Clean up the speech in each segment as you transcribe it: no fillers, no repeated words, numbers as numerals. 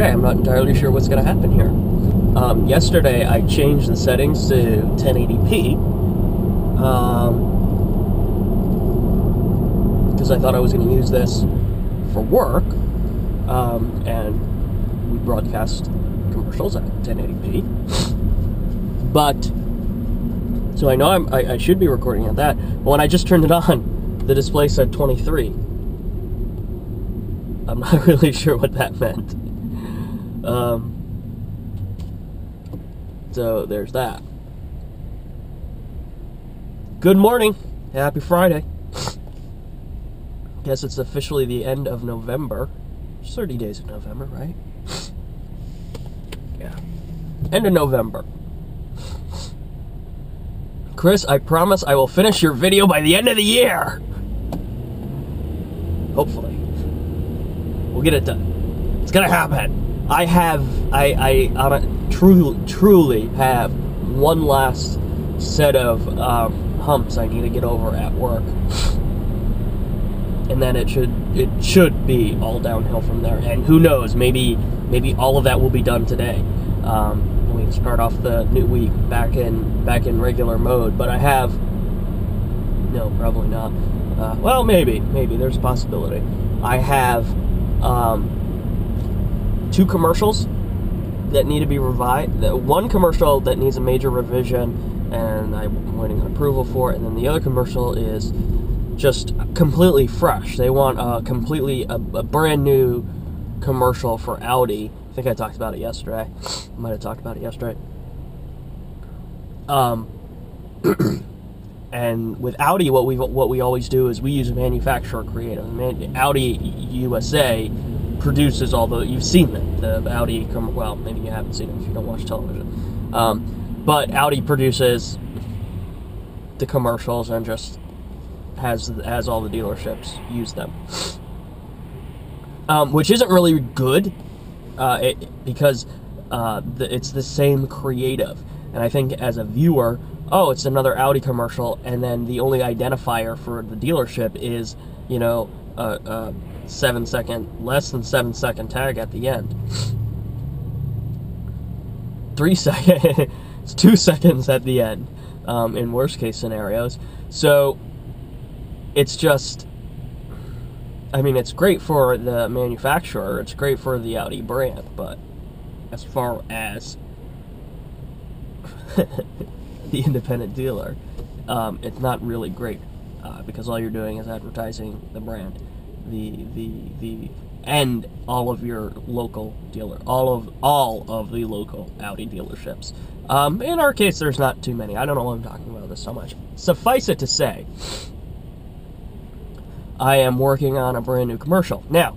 Okay, I'm not entirely sure what's going to happen here. Yesterday, I changed the settings to 1080p because I thought I was going to use this for work, and we broadcast commercials at 1080p. But so I know I should be recording at that. But when I just turned it on, the display said 23. I'm not really sure what that meant. So there's that. Good morning. Happy Friday. Guess it's officially the end of November. There's 30 days in November, right? Yeah. End of November. Chris, I promise I will finish your video by the end of the year. Hopefully. We'll get it done. It's gonna happen. I truly have one last set of humps I need to get over at work, and then it should be all downhill from there. And who knows? Maybe all of that will be done today. We can start off the new week back in regular mode. But I have probably not. Well, maybe there's a possibility. I have 2 commercials that need to be revised. One commercial that needs a major revision, and I'm waiting on approval for it. And then the other commercial is just completely fresh. They want a brand new commercial for Audi. I think I talked about it yesterday. I might have talked about it yesterday. And with Audi, what we always do is we use a manufacturer creative. Audi USA produces all the, you've seen them, the Audi, well, maybe you haven't seen them if you don't watch television, but Audi produces the commercials and just has all the dealerships use them, which isn't really good, because it's the same creative, and I think as a viewer, oh, it's another Audi commercial, and then the only identifier for the dealership is, less than 7 second tag at the end. 3 seconds, it's 2 seconds at the end, in worst case scenarios. So it's just, it's great for the manufacturer, it's great for the Audi brand, but as far as the independent dealer, it's not really great, because all you're doing is advertising the brand. And all of your local dealer, all of the local Audi dealerships. In our case, there's not too many. I don't know why I'm talking about this so much. Suffice it to say, I am working on a brand new commercial. Now,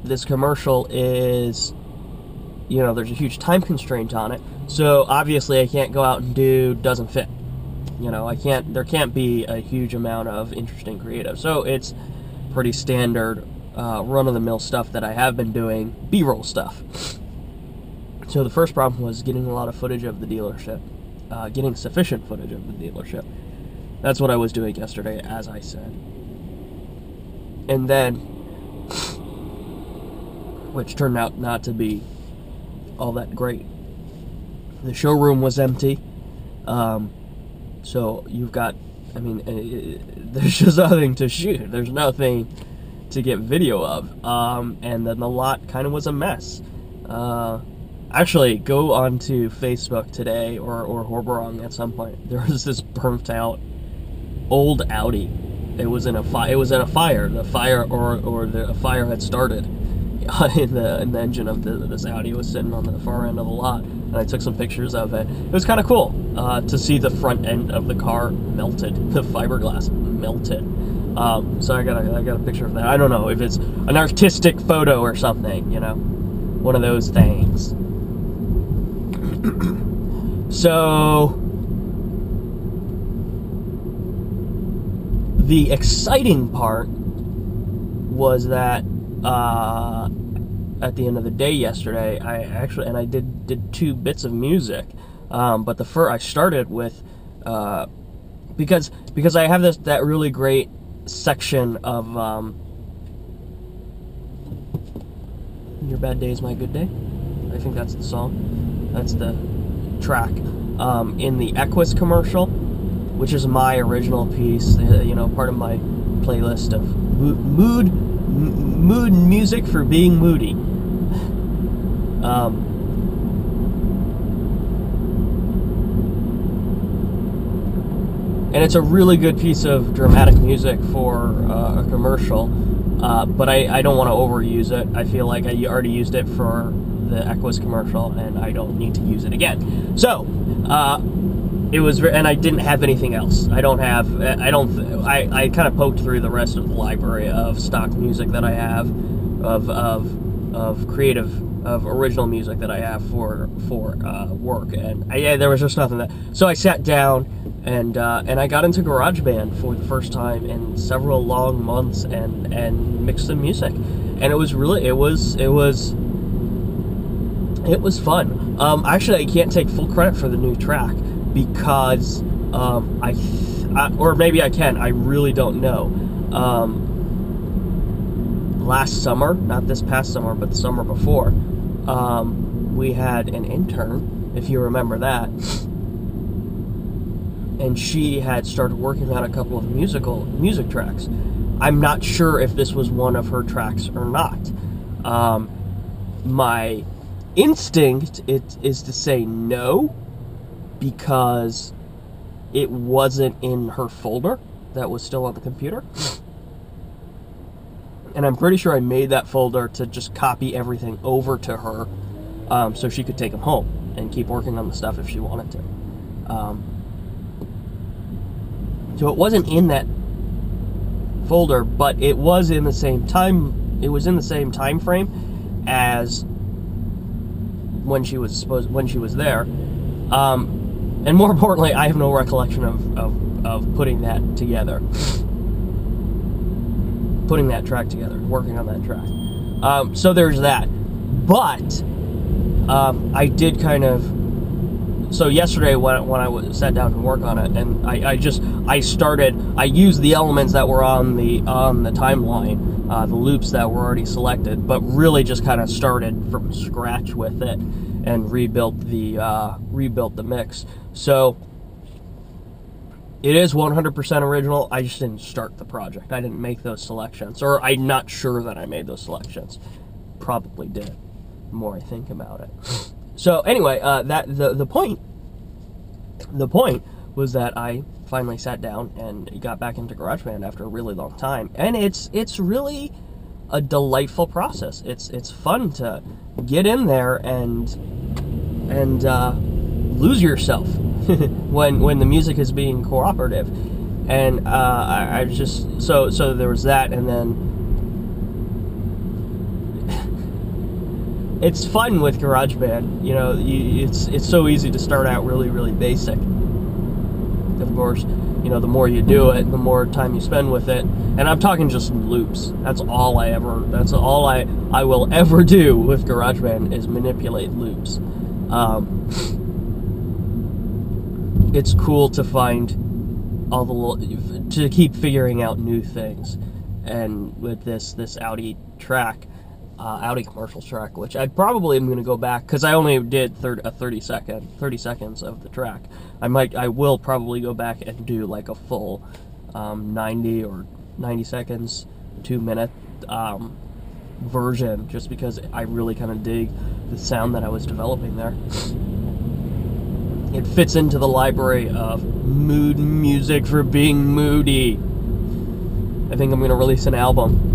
this commercial is, there's a huge time constraint on it. So obviously I can't go out and do doesn't fit. There can't be a huge amount of interesting creative. So it's pretty standard, run-of-the-mill stuff that I have been doing, B-roll stuff. So the first problem was getting a lot of footage of the dealership, getting sufficient footage of the dealership. That's what I was doing yesterday, as I said. And then, which turned out not to be all that great. The showroom was empty. So you've got, there's just nothing to shoot. There's nothing to get video of. And then the lot kind of was a mess. Actually, go onto Facebook today or Horborong at some point. There was this burnt out old Audi. It was in a fire. The fire had started in the engine of this Audi. Was sitting on the far end of the lot. And I took some pictures of it. It was kind of cool to see the front end of the car melted, the fiberglass melted. So I got a picture of that. I don't know if it's an artistic photo or something, one of those things. So the exciting part was that at the end of the day yesterday, I did 2 bits of music, but I started with because I have that really great section of Your Bad Day is My Good Day. I think that's the song. That's the track. In the Equus commercial, which is my original piece, part of my playlist of mood music for being moody. And it's a really good piece of dramatic music for a commercial, but I don't want to overuse it. I feel like I already used it for the Equus commercial, and I don't need to use it again. So, it was, and I didn't have anything else. I kind of poked through the rest of the library of stock music that I have, of original music that I have for work, and there was just nothing that. So I sat down and I got into GarageBand for the first time in several long months and mixed some music, and it was fun. Actually, I can't take full credit for the new track because or maybe I can. I really don't know. Last summer, not this past summer, but the summer before, we had an intern, if you remember that, and she had started working on a couple of music tracks. I'm not sure if this was one of her tracks or not. My instinct is to say no, because it wasn't in her folder that was still on the computer. And I'm pretty sure I made that folder to just copy everything over to her, so she could take them home and keep working on the stuff if she wanted to. So it wasn't in that folder, but it was in the same time. It was in the same time frame as when she was there. And more importantly, I have no recollection of putting that together. Putting that track together, working on that track. So there's that. But I did kind of. So yesterday when I sat down to work on it, and I used the elements that were on the timeline, the loops that were already selected, but really just kind of started from scratch with it and rebuilt the mix. So it is 100% original. I just didn't start the project. I didn't make those selections, or I'm not sure that I made those selections. Probably did, the more I think about it. So anyway, the point was that I finally sat down and got back into GarageBand after a really long time, and it's really a delightful process. It's fun to get in there and lose yourself when the music is being cooperative, and I just so there was that, and then it's fun with GarageBand. It's so easy to start out really, really basic. Of course, the more you do it, the more time you spend with it. And I'm talking just loops. That's all I will ever do with GarageBand is manipulate loops. It's cool to find to keep figuring out new things. And with this Audi track, Audi commercials track, which I probably am going to go back, because I only did 30 seconds of the track. I will probably go back and do like a full 90 seconds, 2-minute version, just because I really kind of dig the sound that I was developing there. It fits into the library of mood music for being moody. I think I'm going to release an album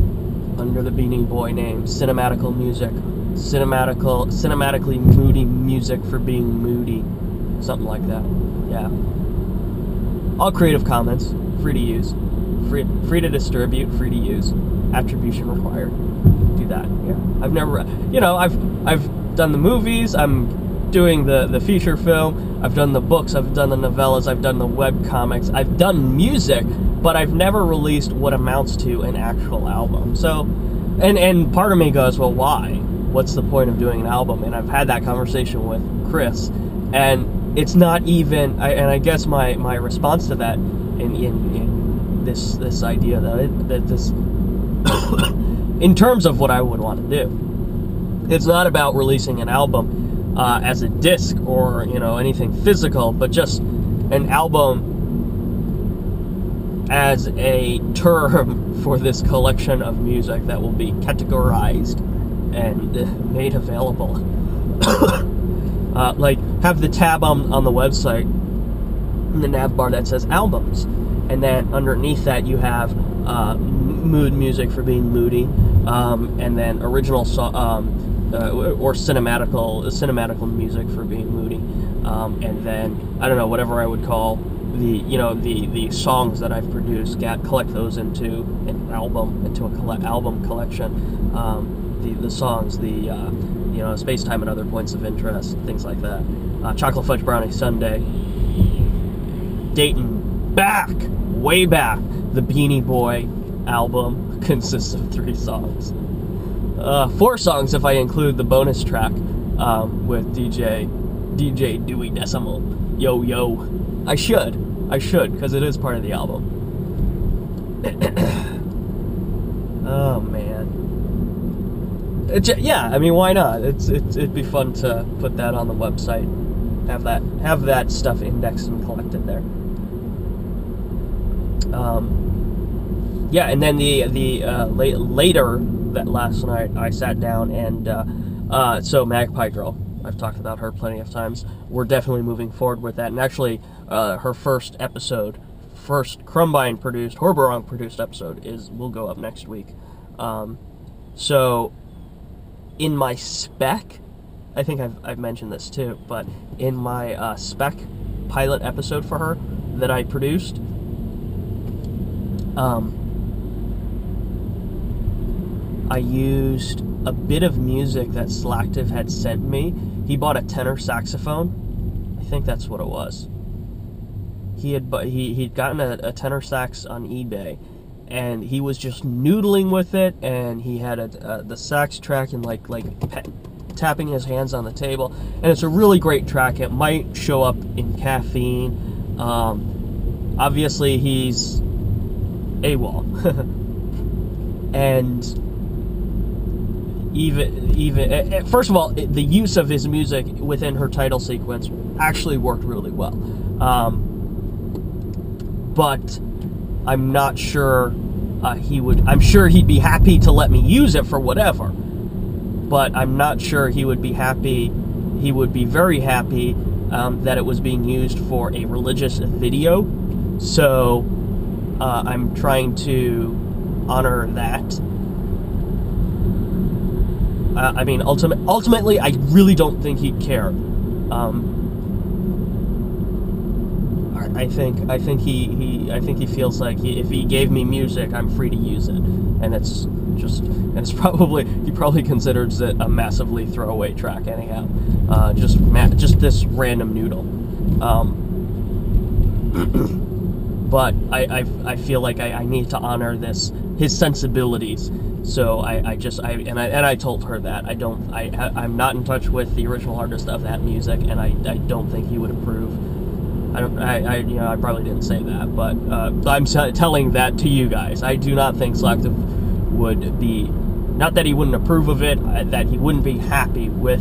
under the Beanie Boy name, Cinematical Music. Cinematically moody music for being moody. Something like that. Yeah. All Creative Commons, free to use. Free to distribute, free to use. Attribution required. Do that. Yeah. I've never, I've done the movies, I'm doing the feature film, I've done the books, I've done the novellas, I've done the web comics, I've done music, but I've never released what amounts to an actual album. So, and part of me goes, well, why? What's the point of doing an album? And I've had that conversation with Chris, and it's not even. And I guess my response to that, in this idea that this, in terms of what I would want to do, It's not about releasing an album as a disc or, you know, anything physical, but just an album as a term for this collection of music that will be categorized and made available. Like, have the tab on the website, in the nav bar, that says albums, and then underneath that you have mood music for being moody, and then original or cinematical music for being moody, and then I don't know, whatever I would call the songs that I've produced, collect those into an album, into a album collection. The songs, Space Time and Other Points of Interest, things like that. Chocolate Fudge Brownie Sunday, dating way back. The Beanie Boy album consists of 3 songs. 4 songs if I include the bonus track with DJ Dewey Decimal. Yo Yo. I should, because it is part of the album. Oh man. Yeah, I mean, why not? It'd be fun to put that on the website. Have that stuff indexed and collected there. Yeah, and then later that last night I sat down and so Magpie Girl, I've talked about her plenty of times. We're definitely moving forward with that, and actually her first Crumbine produced, Horborong produced episode will go up next week. So in my spec, I think I've mentioned this too, but in my spec pilot episode for her that I produced, I used a bit of music that Slactive had sent me. He bought a tenor saxophone. I think that's what it was. He'd gotten a tenor sax on eBay, and he was just noodling with it, and he had the sax track and like tapping his hands on the table, and it's a really great track. It might show up in Caffeine. Obviously he's AWOL. And even first of all, the use of his music within her title sequence actually worked really well. But I'm not sure I'm sure he'd be happy to let me use it for whatever. But I'm not sure he would be very happy that it was being used for a religious video. So I'm trying to honor that. I mean, ultimately, I really don't think he'd care. I think he feels like if he gave me music, I'm free to use it, and he probably considers it a massively throwaway track anyhow. Just this random noodle. But I feel like I need to honor his sensibilities. So I told her that I'm not in touch with the original artist of that music, and I don't think he would approve. I probably didn't say that, but I'm telling that to you guys. I do not think Slactive would be, not that he wouldn't approve of it, that he wouldn't be happy with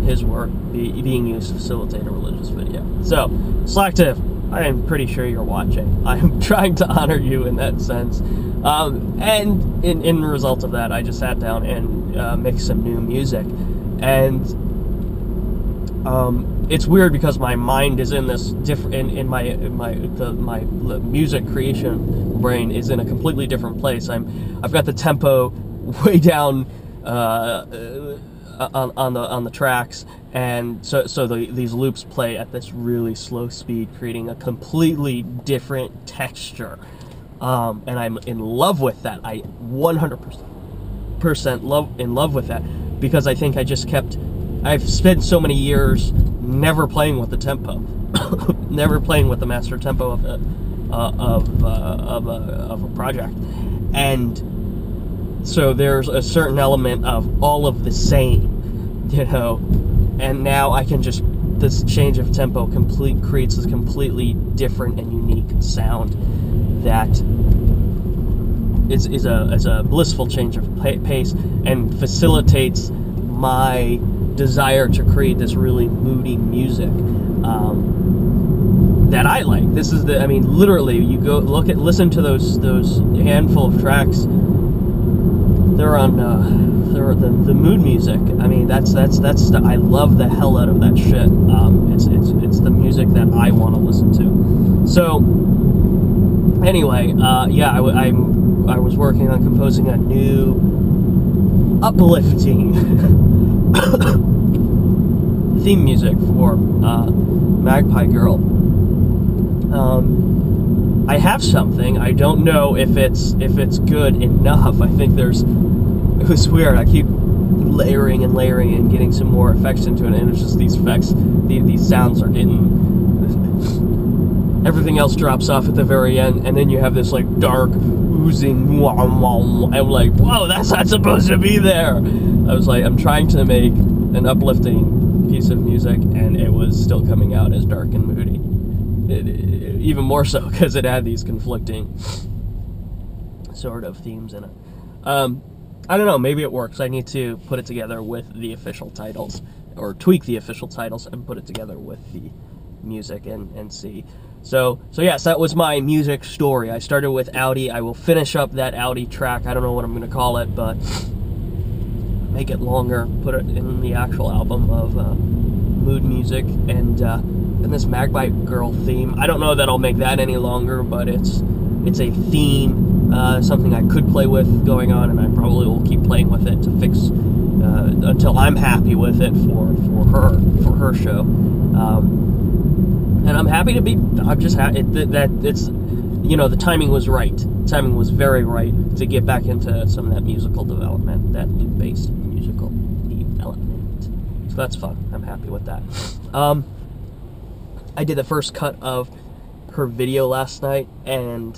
his work being used to facilitate a religious video. So, Slactive, I am pretty sure you're watching. I am trying to honor you in that sense. And in the result of that, I just sat down and mixed some new music. And it's weird because my mind is in this different, my music creation brain is in a completely different place. I've got the tempo way down on the tracks, and so these loops play at this really slow speed, creating a completely different texture. And I'm in love with that. I 100% in love with that, because I think I've spent so many years never playing with the tempo, never playing with the master tempo of a project, and so there's a certain element of all of the same, and now I can this change of tempo creates this completely different and unique sound that is a blissful change of pace and facilitates my desire to create this really moody music that I like. This is I mean, literally, you go listen to those handful of tracks. They're on the mood music. I mean, that's I love the hell out of that shit. It's the music that I want to listen to. So anyway, yeah, I was working on composing a new uplifting theme music for Magpie Girl. I have something. I don't know if it's good enough. I think it was weird. I keep layering and getting some more effects into it, and it's just these effects, these sounds are getting. Everything else drops off at the very end, and then you have this like dark oozing. I'm like, whoa, that's not supposed to be there. I was like, I'm trying to make an uplifting piece of music, and it was still coming out as dark and moody. Even more so because it had these conflicting sort of themes in it. I don't know, maybe it works. I need to put it together with the official titles, or tweak the official titles and put it together with the music and see. So yes, that was my music story. I started with Audi. I will finish up that Audi track. I don't know what I'm going to call it, but make it longer, put it in the actual album of mood music, and this Magpie Girl theme. I don't know that I'll make that any longer, but it's a theme, something I could play with going on, and I probably will keep playing with it to fix until I'm happy with it for her show. And I'm happy to be. I'm just happy that it's, you know, the timing was right. The timing was very right to get back into some of that musical development, that loop-based musical development. So that's fun. I'm happy with that. I did the first cut of her video last night, and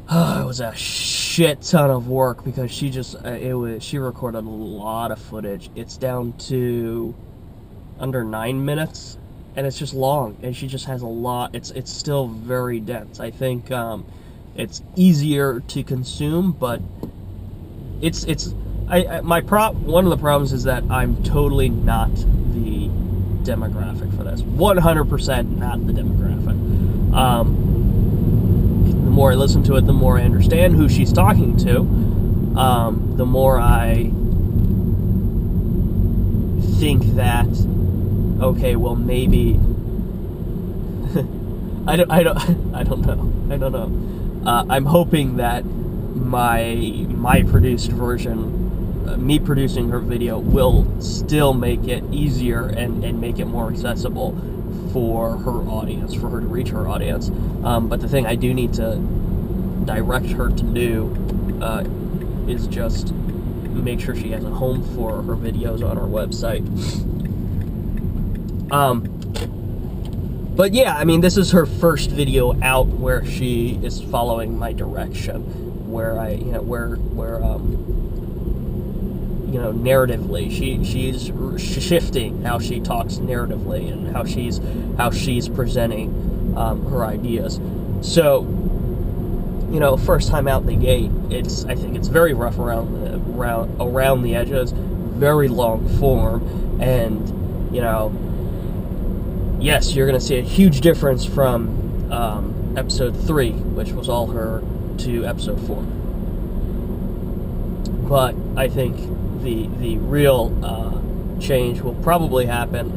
it was a shit ton of work because she recorded a lot of footage. It's down to under 9 minutes, and it's just long, and she just has a lot. It's still very dense. I think it's easier to consume, but one of the problems is that I'm totally not the demographic for this. 100% not the demographic. The more I listen to it, the more I understand who she's talking to. The more I think that, okay, well, maybe I don't know. I'm hoping that my produced version, me producing her video, will still make it easier and make it more accessible for her audience, for her to reach her audience. But the thing I do need to direct her to do is just make sure she has a home for her videos on her website. But yeah, I mean, this is her first video out where she is following my direction, where narratively, she's shifting how she talks narratively and how she's presenting her ideas. So, first time out the gate, I think it's very rough around the edges, very long form, and yes, you're going to see a huge difference from episode 3, which was all her, to episode 4. But I think the real change will probably happen,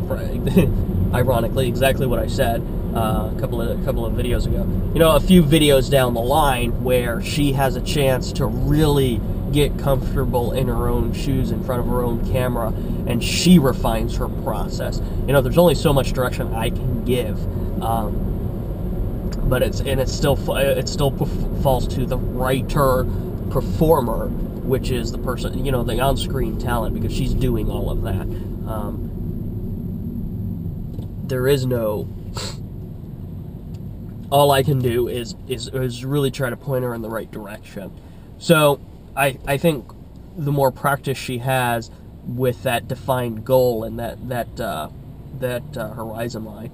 ironically, exactly what I said a couple of videos ago. A few videos down the line where she has a chance to really get comfortable in her own shoes in front of her own camera, and she refines her process. There's only so much direction I can give, but it still falls to the writer performer, which is the person, the on-screen talent, because she's doing all of that. There is no. All I can do is really try to point her in the right direction. So I think the more practice she has with that defined goal and that horizon line,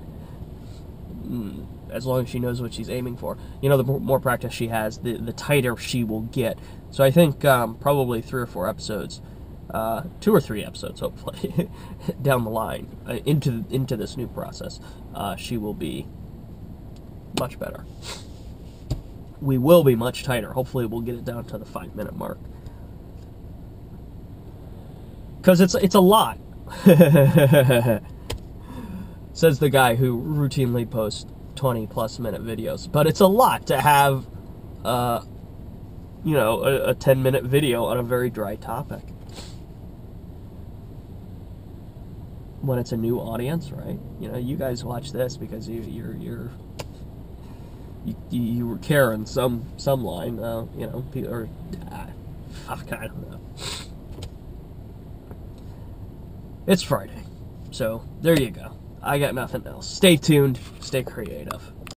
as long as she knows what she's aiming for, the more practice she has, the tighter she will get. So I think probably 3 or 4 episodes 2 or 3 episodes, hopefully, down the line, into this new process, she will be much better. We will be much tighter. Hopefully we'll get it down to the 5-minute mark. Because it's a lot. Says the guy who routinely posts 20-plus minute videos. But it's a lot to have, a 10-minute video on a very dry topic. When it's a new audience, right? You guys watch this because you care in some line, or fuck, I don't know. It's Friday, so there you go. I got nothing else. Stay tuned, stay creative.